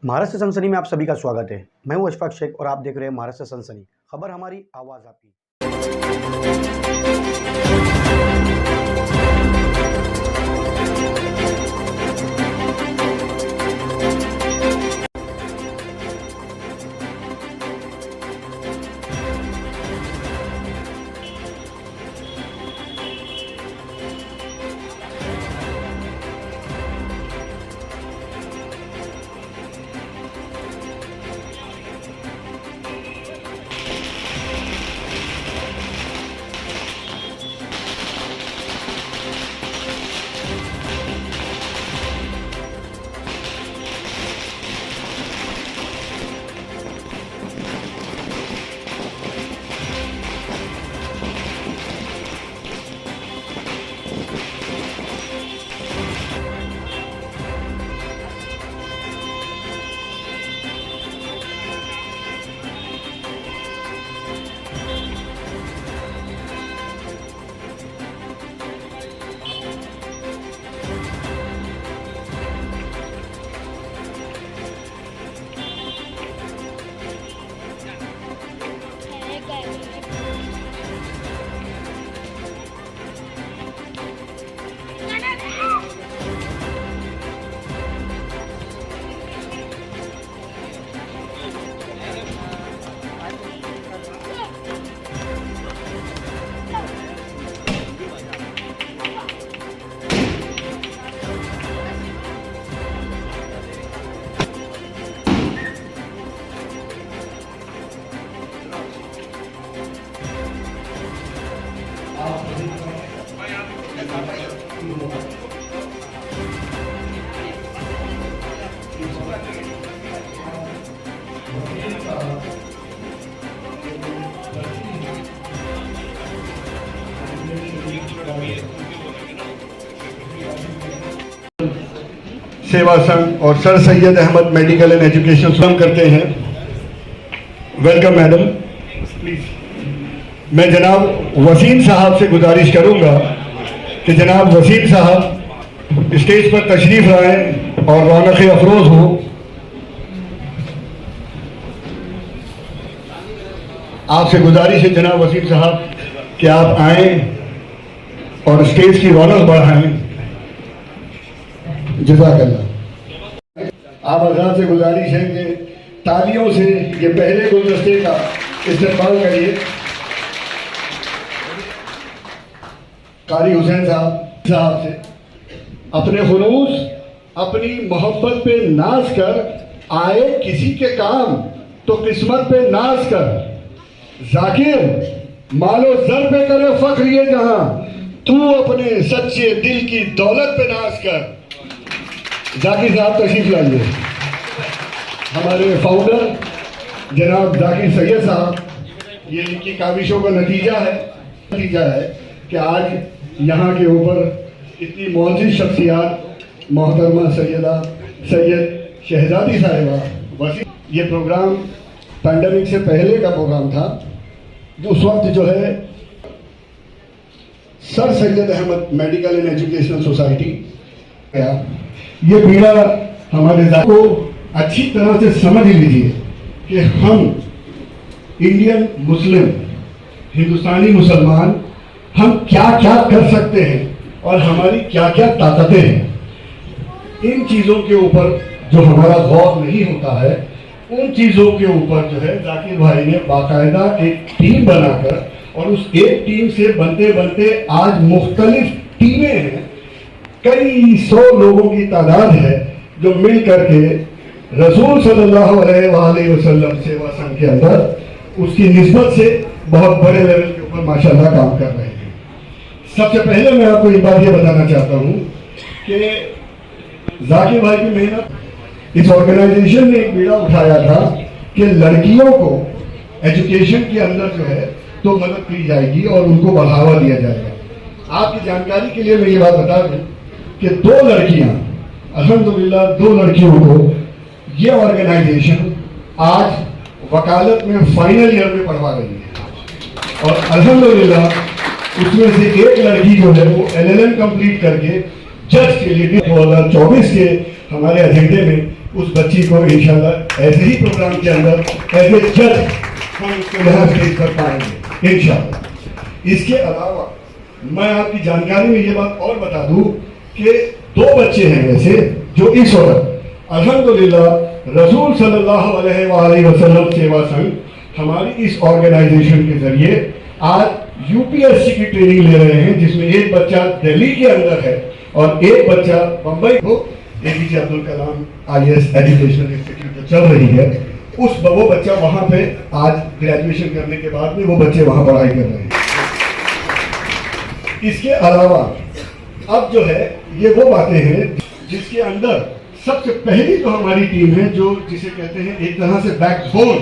महाराष्ट्र सनसनी में आप सभी का स्वागत है। मैं हूं अशफाक शेख और आप देख रहे हैं महाराष्ट्र सनसनी। खबर हमारी, आवाज आपकी। सेवा संघ और sir Syed Ahmad medical and education स्वयं करते हैं। Welcome madam, please. मैं जनाब वसीम साहब से गुजारिश करूंगा कि जनाब वसीम साहब स्टेज पर तशरीफ लाएं और रौनक अफरोज हो। आपसे गुजारिश है जनाब वसीम साहब कि आप आएं और स्टेज की रौनक बढ़ाएं। जज़ाकल्लाह। आप हज़रात से गुजारिश है कि तालियों से ये पहले गुलदस्ते का इस्तेमाल करिए। कारी हुसैन साहब से अपने खुलूस, अपनी मोहब्बत पे नाज कर आए किसी के काम तो किस्मत पे नाज कर। जाकिर मालो जर पे करे फख्र ये जहां, तू अपने सच्चे दिल की दौलत पे नाज कर। जाकिर साहब तशरीफ लाइए। हमारे फाउंडर जनाब जाकिर सैयद साहब, ये इनकी काविशों का नतीजा है कि आज यहाँ के ऊपर इतनी मौजूद शख्सियात मोहतरमा सैयद शहजादी साहिबा वसी। ये प्रोग्राम पैंडेमिक से पहले का प्रोग्राम था। उस वक्त जो है sir Syed Ahmad medical and educational society गया। ये पीड़ा हमारे को अच्छी तरह से समझ लीजिए कि हम इंडियन मुस्लिम, हिंदुस्तानी मुसलमान, हम क्या क्या कर सकते हैं और हमारी क्या क्या ताकतें हैं। इन चीज़ों के ऊपर जो हमारा गौर नहीं होता है, उन चीज़ों के ऊपर जो है जाकिर भाई ने बाकायदा एक टीम बनाकर, और उस एक टीम से बनते बनते आज मुख्तलिफ टीमें हैं। कई सौ लोगों की तादाद है जो मिल करके रसूल सल्लल्लाहु अलैहि वसल्लम सेवा संघ के अंदर उसकी निस्बत से बहुत बड़े लेवल के ऊपर माशाल्लाह काम कर रहे हैं। सबसे पहले मैं आपको एक बात ये बताना चाहता हूँ कि जाकिर भाई की मेहनत, इस ऑर्गेनाइजेशन ने एक बीड़ा उठाया था कि लड़कियों को एजुकेशन के अंदर जो है तो मदद की जाएगी और उनको बढ़ावा दिया जाएगा। आपकी जानकारी के लिए मैं ये बात बता दूं कि 2 लड़कियां, अल्हम्दुलिल्लाह 2 लड़कियों को ये ऑर्गेनाइजेशन आज वकालत में फाइनल ईयर में पढ़वा रही है। और अल्हम्दुलिल्लाह उसमें से एक लड़की जो है वो LLM कंप्लीट करके जज के लिए 2024 के हमारे एजेंडे में उस बच्ची को इंशाल्लाह ऐसे ही प्रोग्राम के अंदर ऐसे जज हम उसको यहाँ स्टेज पर पाएंगे इंशाल्लाह। इसके अलावा मैं आपकी जानकारी में ये बात और बता दूं कि 2 बच्चे हैं वैसे जो इस वक्त अल्हम्दुलिल्लाह रसूल सल्लल्लाहु अलैहि वसल्लम सेवा संघ हमारी इस ऑर्गेनाइजेशन के जरिए आज यूपीएससी की ट्रेनिंग ले रहे हैं, जिसमें एक बच्चा दिल्ली के अंदर है और एक बच्चा बंबई को APJ Abdul Kalam IAS educational institute जो चल रही है वो बच्चा वहां पे आज ग्रेजुएशन करने के बाद में वो बच्चे वहां पढ़ाई कर रहे हैं। इसके अलावा अब जो है ये वो बातें हैं जिसके अंदर सबसे पहली तो हमारी टीम है जो जिसे कहते हैं एक तरह से बैकबोन,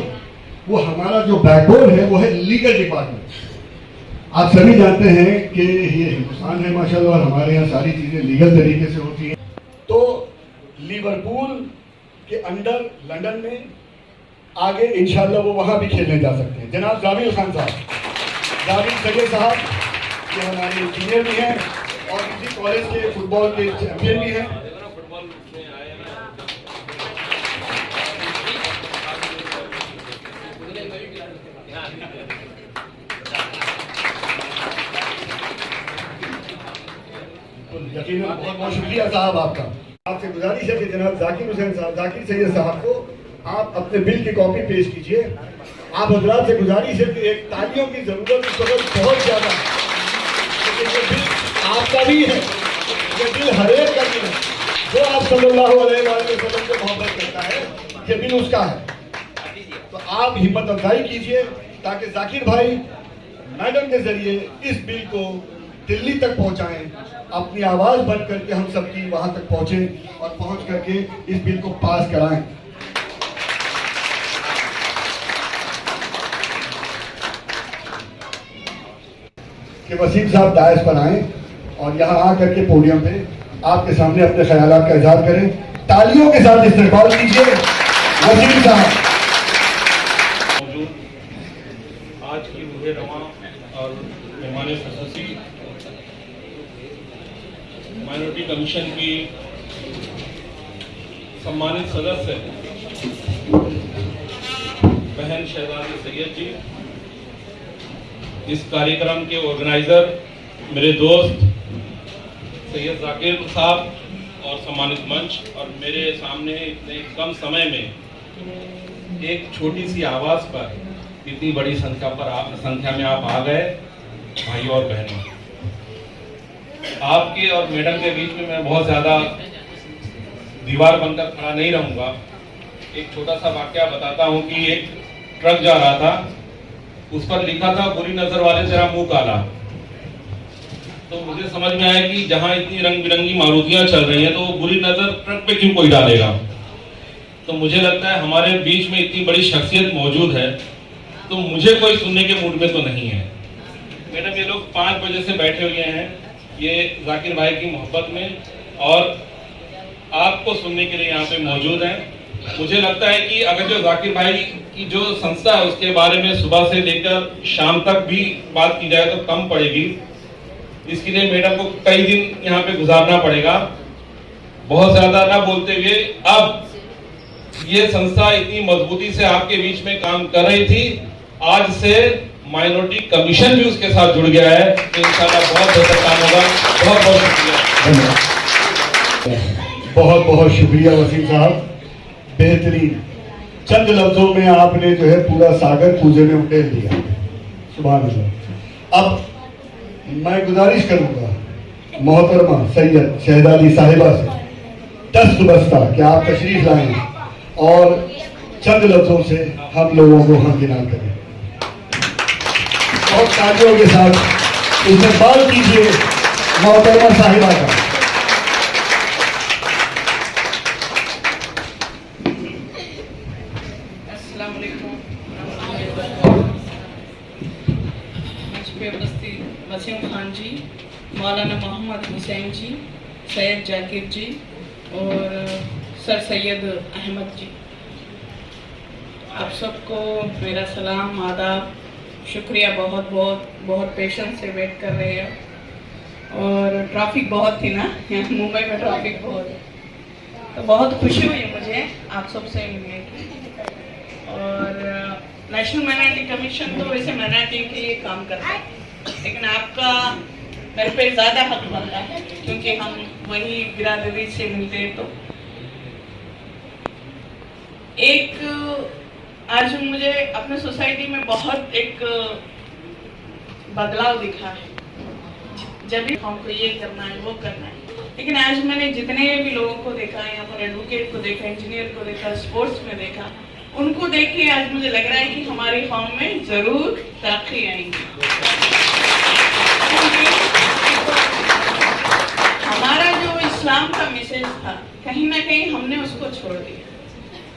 वो हमारा जो बैकबोन है वो है लीगल डिपार्टमेंट। आप सभी जानते हैं कि ये हिंदुस्तान है माशाल्लाह और हमारे यहाँ सारी चीजें लीगल तरीके से होती हैं। तो लिवरपूल के अंडर लंदन में आगे इंशाल्लाह वो वहां भी खेलने जा सकते हैं। जनाब जाविर खान साहब, जाविर सगे साहब ये हमारे इंजीनियर भी हैं और इसी कॉलेज के फुटबॉल के चैंपियन भी हैं। यकीनन बहुत बहुत शुक्रिया साहब आपका। आपसे गुजारिश है कि जनाब जाकिर हुसैन साहब, जाकिर सैयद साहब को आप अपने बिल की कॉपी पेश कीजिए। आप हजरात से गुजारिश है कि एक तालियों की जरूरत इस वक्त बहुत ज्यादा है, लेकिन ये बिल आपका भी है, ये बिल हर एक का भी है। जो आप सल्लल्लाहु अलैहि वसल्लम से मोहब्बत करता है ये बिल उसका है। तो आप हिम्मत अफजाई कीजिए ताकि जाकिर भाई मैडम के जरिए इस बिल को दिल्ली तक पहुंचाएं, अपनी आवाज बंद करके हम सबकी वहां तक पहुंचे और पहुंच करके इस बिल को पास कराएं। कि वसीम साहब दायस पर आए और यहाँ आकर के पोडियम पे आपके सामने अपने ख्यालात का इजहार करें। तालियों के साथ इस्तेमाल कीजिए वसीम साहब। आज की रूहे रवां और मेहमान खसूसी माइनॉरिटी कमीशन की सम्मानित सदस्य बहन शहजादी सैयद जी, इस कार्यक्रम के ऑर्गेनाइजर मेरे दोस्त सैयद जाकिर साहब और सम्मानित मंच, और मेरे सामने इतने कम समय में एक छोटी सी आवाज़ पर इतनी बड़ी संख्या में आप आ गए भाई और बहनों। आपके और मैडम के बीच में मैं बहुत ज़्यादा दीवार बनकर खड़ा नहीं रहूँगा। एक छोटा सा वाकया बताता हूँ कि एक ट्रक जा रहा था, उस पर लिखा था बुरी नजर वाले तेरा मुंह काला। तो मुझे समझ में आया कि जहां इतनी रंग बिरंगी मारुतियां चल रही हैं तो बुरी नजर ट्रक पे क्यों कोई डालेगा। तो मुझे लगता है हमारे बीच में इतनी बड़ी शख्सियत मौजूद है तो मुझे कोई सुनने के मूड में तो नहीं है। मैडम ये लोग 5 बजे से बैठे हुए हैं ये जाकिर भाई की मोहब्बत में और आपको सुनने के लिए यहाँ पे मौजूद हैं। मुझे लगता है कि अगर जो जाकिर भाई की जो संस्था है उसके बारे में सुबह से लेकर शाम तक भी बात की जाए तो कम पड़ेगी। इसके लिए मैडम को कई दिन यहाँ पे गुजारना पड़ेगा। बहुत ज्यादा ना बोलते हुए, अब ये संस्था इतनी मजबूती से आपके बीच में काम कर रही थी, आज से माइनॉरिटी कमीशन भी उसके साथ जुड़ गया है, तो इंशाल्लाह बहुत बेहतर काम होगा। बहुत बहुत शुक्रिया। बहुत बहुत शुक्रिया वसीम साहब, बेहतरीन। चंद लफ्जों में आपने जो है पूरा सागर पूजे में उकेल दिया। सुभान अल्लाह। अब मैं गुजारिश करूंगा मोहतरमा सैयद शहजादी साहिबा से दस्त बस्ता कि आप तशरीफ लाएं और चंद लफ्जों से हम लोगों को हमकिनार करें और तालियों के साथ इस्तेमाल कीजिए मोहतरमा साहिबा का। वसीम खान जी, मौलाना मोहम्मद हुसैन जी, सैयद जाकिर जी और सर सैयद अहमद जी, आप सबको मेरा सलाम, आदाब, शुक्रिया। बहुत बहुत बहुत पेशेंस से वेट कर रहे हैं और ट्रैफिक बहुत थी ना, यहाँ मुंबई में ट्रैफिक बहुत है। तो बहुत खुशी हुई मुझे आप सबसे मिलने की। और नेशनल माइनॉरिटी कमीशन तो वैसे माइनॉरिटी के लिए काम करता है, लेकिन आपका मेरे पे ज़्यादा हक बनता है क्योंकि हम वही बिरादरी से मिलते हैं। तो एक आज मुझे अपने सोसाइटी में बहुत एक बदलाव दिखा है। जब भी हमको ये करना है वो करना है, लेकिन आज मैंने जितने भी लोगों को देखा, यहाँ पर एडवोकेट को देखा, इंजीनियर को देखा, स्पोर्ट्स में देखा, उनको देख के आज मुझे लग रहा है कि हमारी कौम में जरूर तरक्की आएगी। हमारा जो इस्लाम का मैसेज था कहीं ना कहीं हमने उसको छोड़ दिया।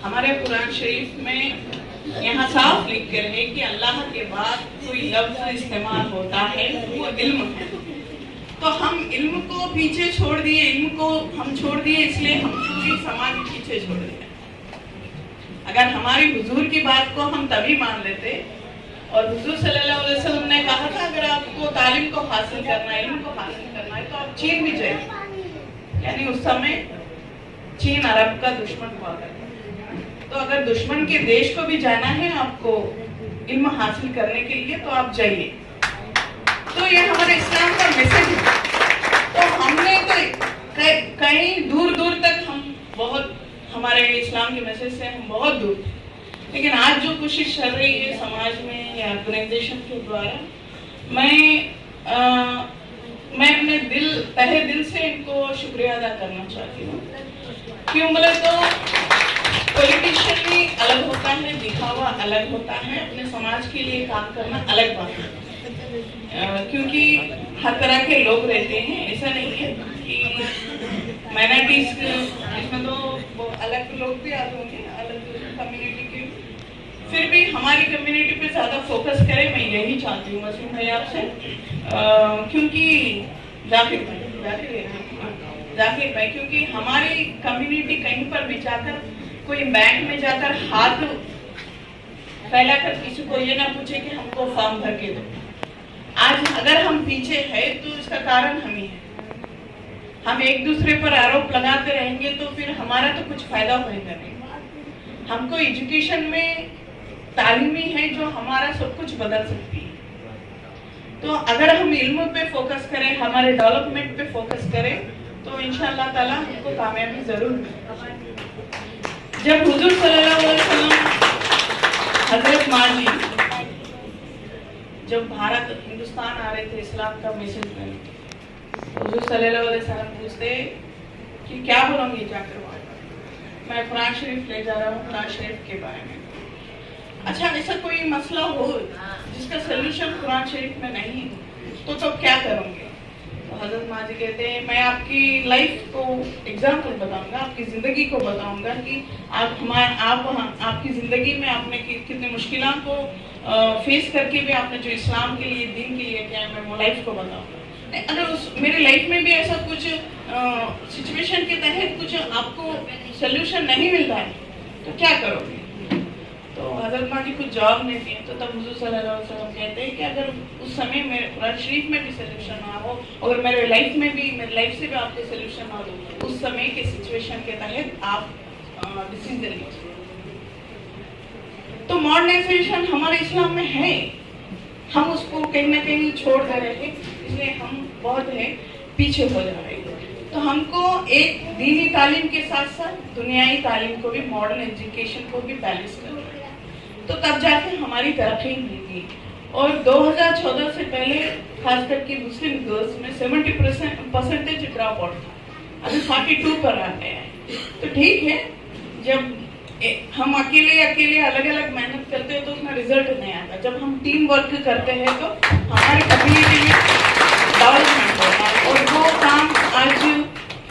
हमारे कुरान शरीफ में यहाँ साफ लिख कर है कि अल्लाह के बाद कोई लफ्ज इस्तेमाल होता है वो इल्म है। तो हम इल्म को पीछे छोड़ दिए, इल्म को हम छोड़ दिए, इसलिए हम पूरी समाज पीछे छोड़ दिया। अगर हमारी हुजूर की बात को हम तभी मान लेते, और हुजूर सल्लल्लाहु अलैहि वसल्लम ने कहा था अगर आपको तालीम को हासिल करना है, इल्म को हासिल करना है, तो आप चीन भी जाइए। यानी उस समय चीन अरब का दुश्मन हुआ करता। तो अगर दुश्मन के देश को भी जाना है आपको इल्म हासिल करने के लिए, तो आप जाइए। तो ये हमारे इस्लाम का मैसेज है। तो हमने तो कहीं दूर दूर तक हम बहुत, हमारे इस्लाम के मैसेज से हम बहुत दूर थे, लेकिन आज जो कोशिश चल रही है समाज में या ऑर्गेनाइजेशन के द्वारा, मैं अपने तहे दिल से इनको शुक्रिया अदा करना चाहती हूँ। क्यों बोले तो पॉलिटिशियन भी अलग होता है, दिखावा अलग होता है, अपने समाज के लिए काम करना अलग बात है। क्योंकि हर तरह के लोग रहते हैं, ऐसा नहीं है कि माइनॉरिटीज इसमें तो अलग लोग भी आते होंगे, अलग कम्युनिटी के। फिर भी हमारी कम्युनिटी पे ज़्यादा फोकस करें, मैं यही चाहती हूँ वसीम भाई आपसे। क्योंकि जाकिर भाई क्योंकि हमारी कम्युनिटी कहीं पर भी जाकर, कोई बैंक में जाकर हाथ फैलाकर किसी को ये ना पूछे कि हमको फॉर्म भर के दो। आज अगर हम पीछे है तो इसका कारण हम ही है। हम एक दूसरे पर आरोप लगाते रहेंगे तो फिर हमारा तो कुछ फायदा होगा नहीं। हमको एजुकेशन में तालीमी है जो हमारा सब कुछ बदल सकती है। तो अगर हम इल्म पे फोकस करें, हमारे डेवलपमेंट पे फोकस करें, तो इंशाअल्लाह ताला हमको कामयाबी जरूर मिलेगी। जब हुजूर सल्लल्लाहु अलैहि वसल्लम, हजरत माँ जी जब भारत हिंदुस्तान आ रहे थे इस्लाम का मैसेज देने, हुजूर सल्लल्लाहु अलैहि वसल्लम पूछते कि क्या बोलोगे जाकर वहाँ पर? मैं कुरान शरीफ ले जा रहा हूँ, कुरान शरीफ के बारे में। अच्छा, ऐसा कोई मसला हो जिसका सोल्यूशन कुरान शरीफ में नहीं है तो क्या करोगे? तो हजरत माँ जी कहते हैं मैं आपकी लाइफ को एग्जाम्पल बताऊंगा, आपकी ज़िंदगी को बताऊंगा कि आपकी ज़िंदगी में आपने कितने मुश्किलों को फेस करके भी आपने जो इस्लाम के लिए, दीन के लिए क्या है, मैं वो लाइफ को बताऊंगा। अगर मेरी लाइफ में भी ऐसा कुछ सिचुएशन के तहत कुछ आपको सोल्यूशन नहीं मिलता है तो क्या करोगे? तो हजरत माँ जी कुछ जवाब नहीं दिए। तो तब हुजूर सल्लल्लाहु अलैहि वसल्लम कहते हैं कि अगर उस समय मेरे कुरान शरीफ में भी सोल्यूशन ना हो और मेरे लाइफ में भी, मेरी लाइफ से भी आपको सोल्यूशन ना हो, उस समय के सिचुएशन के तहत आप डिसीजन लीजिए। तो मॉडर्नाइजेशन हमारे इस्लाम में है, हम उसको कहीं ना कहीं छोड़ दे रहे हैं, इसलिए हम बहुत है पीछे हो जा रहे हैं। तो हमको एक दीनी तालीम के साथ साथ दुनियाई तालीम को भी, मॉडर्न एजुकेशन को भी बैलेंस करना है, तो तब जाके हमारी तरक्की मिलेगी। और 2014 से पहले खास करके मुस्लिम गर्ल्स में 70% ड्रॉप आउट था, अभी 42 पर आ गया है। तो ठीक है, जब हम अकेले अलग अलग मेहनत करते हैं तो उसमें रिजल्ट नहीं आता। जब हम टीम वर्क करते हैं तो हमारी कम्युनिटी में डेवलपमेंट होता है। और वो काम आज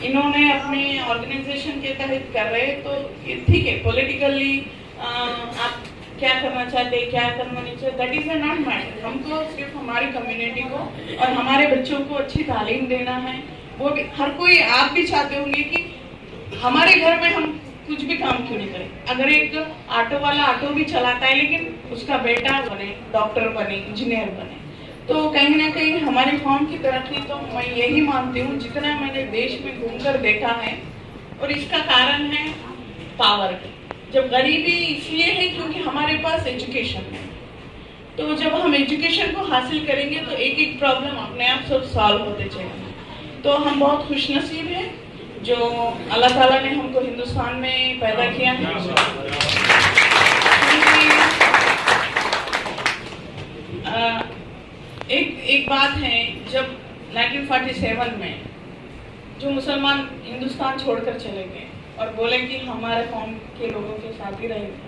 इन्होंने अपने ऑर्गेनाइजेशन के तहत कर रहे हैं, तो ये ठीक है। पॉलिटिकली आप क्या करना चाहते हैं, क्या करना नहीं चाहते, दैट इज नॉट मैटर। हमको सिर्फ हमारी कम्युनिटी को और हमारे बच्चों को अच्छी तालीम देना है। वो भी हर कोई, आप भी चाहते होंगे कि हमारे घर में हम कुछ भी काम क्यों नहीं करें। अगर एक ऑटो वाला ऑटो भी चलाता है लेकिन उसका बेटा बने, डॉक्टर बने, इंजीनियर बने, तो कहीं ना कहीं हमारी कौम की तरक्की, तो मैं यही मानती हूँ, जितना मैंने देश में घूमकर देखा है, और इसका कारण है पावर। जब गरीबी इसलिए है क्योंकि हमारे पास एजुकेशन है, तो जब हम एजुकेशन को हासिल करेंगे तो एक एक प्रॉब्लम अपने आप सब सॉल्व होते चलेंगे। तो हम बहुत खुशनसीब हैं जो अल्लाह ताला ने हमको हिंदुस्तान में पैदा किया है। एक बात है, जब 1947 में जो मुसलमान हिंदुस्तान छोड़कर चले गए और बोले कि हमारे कौम के लोगों के साथ ही रहेंगे,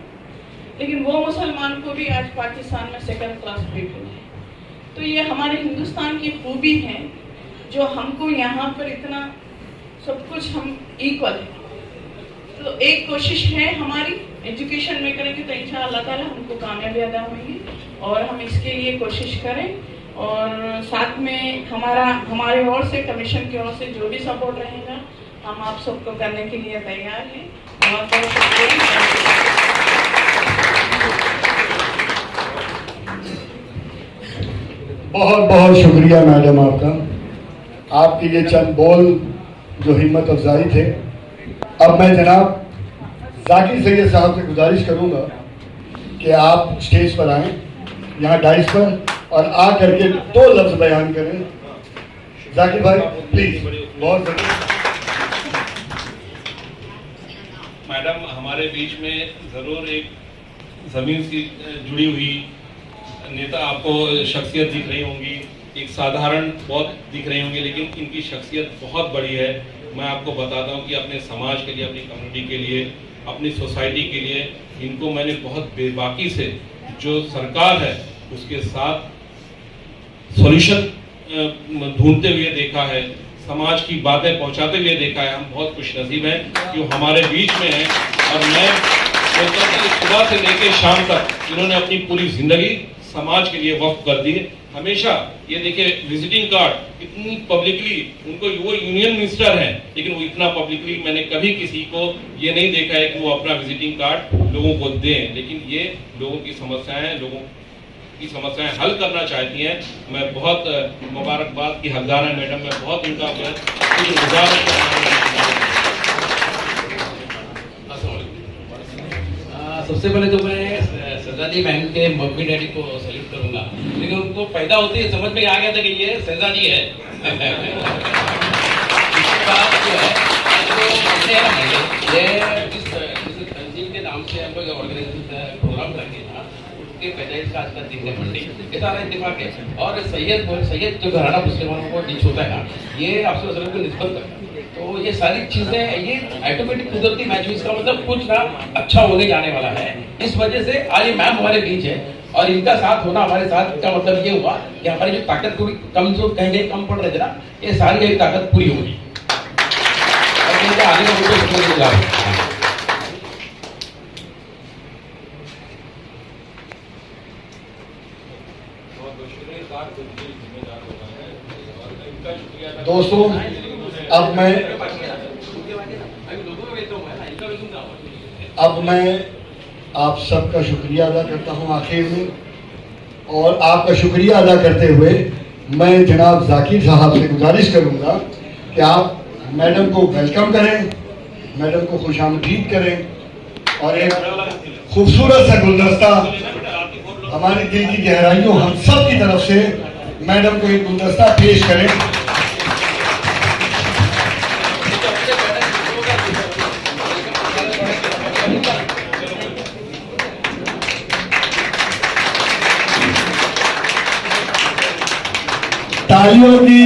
लेकिन वो मुसलमान को भी आज पाकिस्तान में सेकंड क्लास पीपल है। तो ये हमारे हिंदुस्तान की खूबी है जो हमको यहाँ पर इतना सब कुछ हम इक्वल है। तो एक कोशिश है हमारी, एजुकेशन में करेंगे तो इंशाअल्लाह अल्लाह ताला हमको कामयाबी अदा होंगी और हम इसके लिए कोशिश करें। और साथ में हमारे ओर से, कमीशन की ओर से जो भी सपोर्ट रहेगा हम आप सबको करने के लिए तैयार हैं। बहुत बहुत शुक्रिया। बहुत बहुत शुक्रिया मैडम आपका, आपके ये चंद बोल जो हिम्मत अफजाई थे। अब मैं जनाब जाकिर सैयद साहब से गुजारिश करूंगा कि आप स्टेज पर आएं, यहाँ डाइस पर, और आ करके 2 लफ्ज बयान करें। जाकिर भाई प्लीज। बहुत मैडम, हमारे बीच में ज़रूर एक ज़मीन से जुड़ी हुई नेता आपको शख्सियत दिख रही होंगी, एक साधारण बहुत दिख रही होंगी, लेकिन इनकी शख्सियत बहुत बड़ी है। मैं आपको बताता हूँ कि अपने समाज के लिए, अपनी कम्युनिटी के लिए, अपनी सोसाइटी के लिए इनको मैंने बहुत बेबाकी से जो सरकार है उसके साथ सॉल्यूशन ढूंढते हुए देखा है, समाज की बातें पहुंचाते हुए देखा है। हम बहुत खुशनसीब हैं कि वो हमारे बीच में हैं। और मैं सोचता हूं कि सुबह से लेकर शाम तक इन्होंने अपनी पूरी जिंदगी समाज के लिए वक्फ कर दी। हमेशा ये देखिए, विजिटिंग कार्ड इतनी पब्लिकली, उनको वो यूनियन मिनिस्टर हैं लेकिन वो इतना पब्लिकली मैंने कभी किसी को ये नहीं देखा है कि वो अपना विजिटिंग कार्ड लोगों को दें। लेकिन ये लोगों की समस्याएं, लोगों की समस्याएं हल करना चाहती हैं। मैं बहुत मुबारकबाद की हकदार है मैडम, मैं बहुत उनका शुक्रगुजार सबसे पहले तो मैं शहजादी बहन के मम्मी डैडी को सैल्यूट करूंगा, लेकिन उनको पैदा होते ही समझ में आ गया था कि ये शहजादी है। इसके बाद जो है तो ये जिस तंजीम के नाम से हम लोग ऑर्गेनाइजेशन प्रोग्राम करके था, उसके पैदाइश का आज का दिन है मंडे, ये सारा इत्तेफाक है। और सैयद जो घराना मुसलमानों को डिश होता है, ये आपसे वसल्लम को निस्बत करता है। तो ये सारी चीजें, ये ऑटोमेटिक कुदरती मैच हुई, इसका मतलब कुछ ना अच्छा होने जाने वाला है। इस वजह से आज ये मैम हमारे बीच है और इनका साथ होना हमारे साथ का मतलब ये हुआ कि हमारी जो ताकत को कम जो कहीं कम पड़ रहे थे ना, ये सारी एक ताकत पूरी होगी और आगे का दोस्तों, अब मैं आप सबका शुक्रिया अदा करता हूं आखिर में। और आपका शुक्रिया अदा करते हुए मैं जनाब जाकिर साहब से गुजारिश करूंगा कि आप मैडम को वेलकम करें, मैडम को खुशामदीद करें और एक खूबसूरत सा गुलदस्ता हमारे दिल की गहराइयों हम सब की तरफ से मैडम को एक गुलदस्ता पेश करें। तालियों की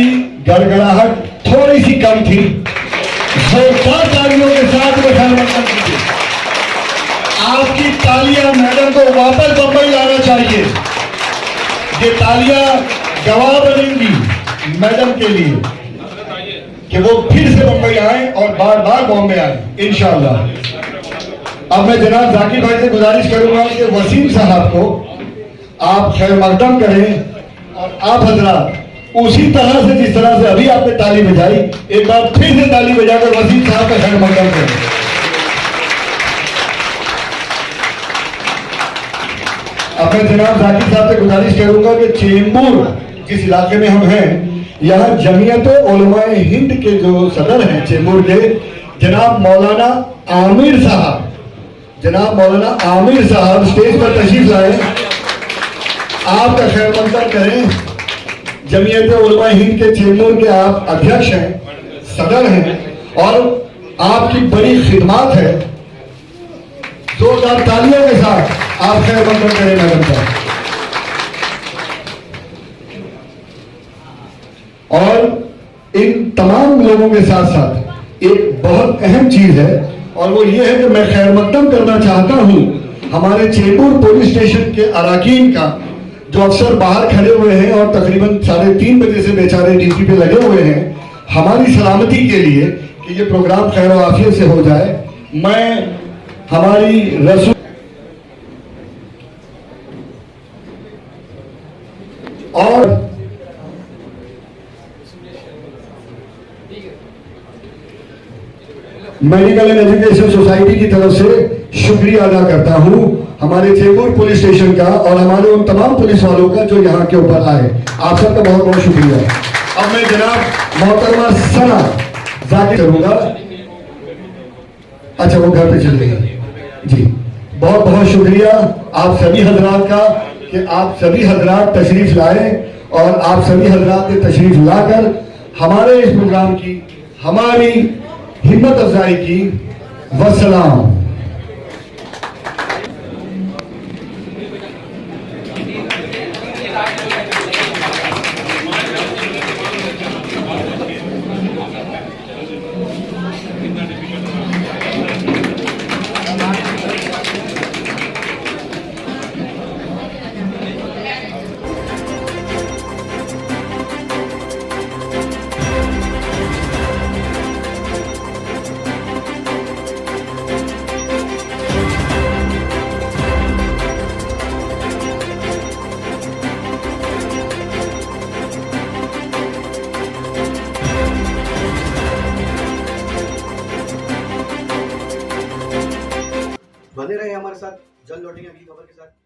गड़गड़ाहट थोड़ी सी कम थी, जोरदार तालियों के साथ में खैरमकदम कीजिए। आपकी तालियां मैडम को वापस बंबई लाना चाहिए। ये तालियां गवाह बनेंगी मैडम के लिए कि वो फिर से बंबई आए और बार बार बॉम्बे आए इंशाअल्लाह। अब मैं जनाब जाकिर भाई से गुजारिश करूंगा कि वसीम साहब को आप खैर मकदम करें और आप हजरात उसी तरह से जिस तरह से अभी आपने ताली बजाई, एक बार फिर से ताली बजाकर वसीम साहब का खैर मकदम करें। अब मैं जनाब जाकिर साहब से गुजारिश करूंगा कि चेंबूर जिस इलाके में हम हैं, यहाँ जमीयत उलमाए हिंद के जो सदर हैं चेंबूर के, जनाब मौलाना आमिर साहब, जनाब मौलाना आमिर साहब स्टेज पर तशरीफ लाए, आपका खैर मकदम करें। जमीयत उलमा हिंद के चेयरमैन के आप अध्यक्ष हैं, सदर हैं और आपकी बड़ी खिदमत है। जोरदार तालियों के साथ आप खैर मकदम करें मैडम साहब। और इन तमाम लोगों के साथ साथ एक बहुत अहम चीज है और वो ये है कि मैं खैर मकदम करना चाहता हूं हमारे चेंबूर पुलिस स्टेशन के अराकीन का, जो अफसर बाहर खड़े हुए हैं और तकरीबन 3:30 बजे से बेचारे ड्यूटी पे लगे हुए हैं हमारी सलामती के लिए कि ये प्रोग्राम खैर आफियत से हो जाए। मैं हमारी रसूल और मेडिकल एंड एजुकेशन सोसाइटी की तरफ से शुक्रिया अदा करता हूं हमारे चेंबूर पुलिस स्टेशन का और हमारे उन तमाम पुलिस वालों का जो यहां के ऊपर आए। आप सबका बहुत बहुत शुक्रिया। अब मैं जनाब मोहतरमा सना जाकिर करूंगा। अच्छा वो घर पे चले गए जी। बहुत बहुत शुक्रिया आप सभी हजरात का कि आप सभी हजरात तशरीफ लाए और आप सभी हजरात ने तशरीफ लाकर हमारे इस प्रोग्राम की हमारी हिम्मत अफजाई की। वस्सलाम। बने रहे हमारे साथ, जल्द लौटेंगे अगली खबर के साथ।